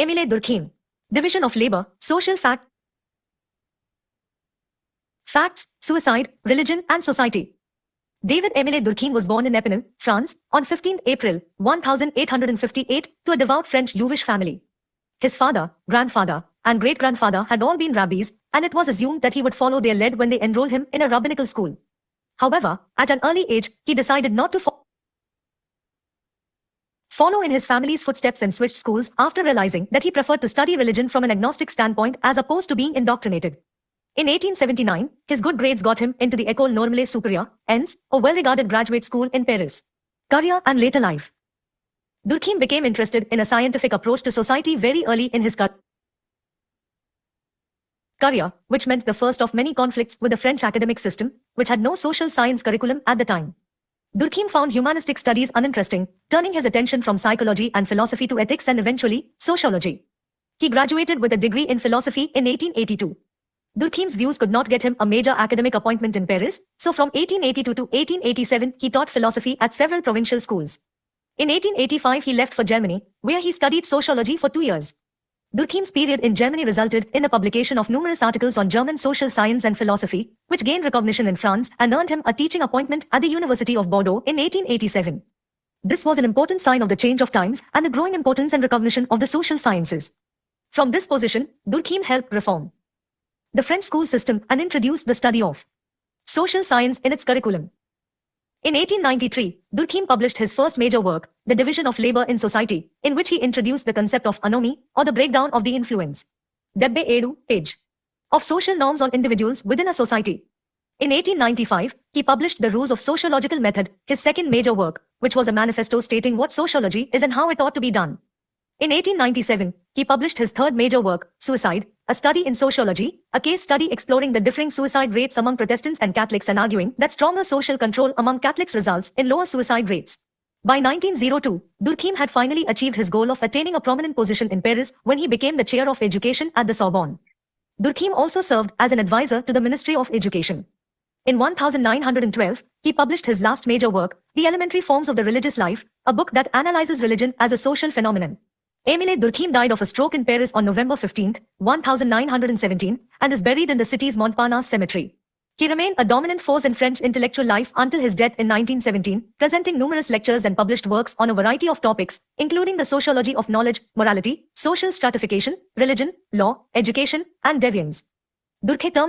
Émile Durkheim. Division of labor, social facts, suicide, religion and society. David Émile Durkheim was born in Épinal, France, on 15 April 1858 to a devout French Jewish family. His father, grandfather, and great-grandfather had all been rabbis, and it was assumed that he would follow their lead when they enrolled him in a rabbinical school. However, at an early age, he decided not to follow in his family's footsteps and switched schools after realizing that he preferred to study religion from an agnostic standpoint as opposed to being indoctrinated. In 1879, his good grades got him into the École Normale Supérieure, ENS, a well-regarded graduate school in Paris. Career and later life. Durkheim became interested in a scientific approach to society very early in his career, which meant the first of many conflicts with the French academic system, which had no social science curriculum at the time. Durkheim found humanistic studies uninteresting, turning his attention from psychology and philosophy to ethics and eventually, sociology. He graduated with a degree in philosophy in 1882. Durkheim's views could not get him a major academic appointment in Paris, so from 1882 to 1887 he taught philosophy at several provincial schools. In 1885 he left for Germany, where he studied sociology for 2 years. Durkheim's period in Germany resulted in the publication of numerous articles on German social science and philosophy, which gained recognition in France and earned him a teaching appointment at the University of Bordeaux in 1887. This was an important sign of the change of times and the growing importance and recognition of the social sciences. From this position, Durkheim helped reform the French school system and introduced the study of social science in its curriculum. In 1893, Durkheim published his first major work, The Division of Labor in Society, in which he introduced the concept of anomie, or the breakdown of the influence of social norms on individuals within a society. In 1895, he published The Rules of Sociological Method, his second major work, which was a manifesto stating what sociology is and how it ought to be done. In 1897, he published his third major work, Suicide, a study in sociology, a case study exploring the differing suicide rates among Protestants and Catholics and arguing that stronger social control among Catholics results in lower suicide rates. By 1902, Durkheim had finally achieved his goal of attaining a prominent position in Paris when he became the chair of education at the Sorbonne. Durkheim also served as an advisor to the Ministry of Education. In 1912, he published his last major work, The Elementary Forms of the Religious Life, a book that analyzes religion as a social phenomenon. Émile Durkheim died of a stroke in Paris on November 15, 1917, and is buried in the city's Montparnasse cemetery. He remained a dominant force in French intellectual life until his death in 1917, presenting numerous lectures and published works on a variety of topics, including the sociology of knowledge, morality, social stratification, religion, law, education, and deviance. Durkheim terms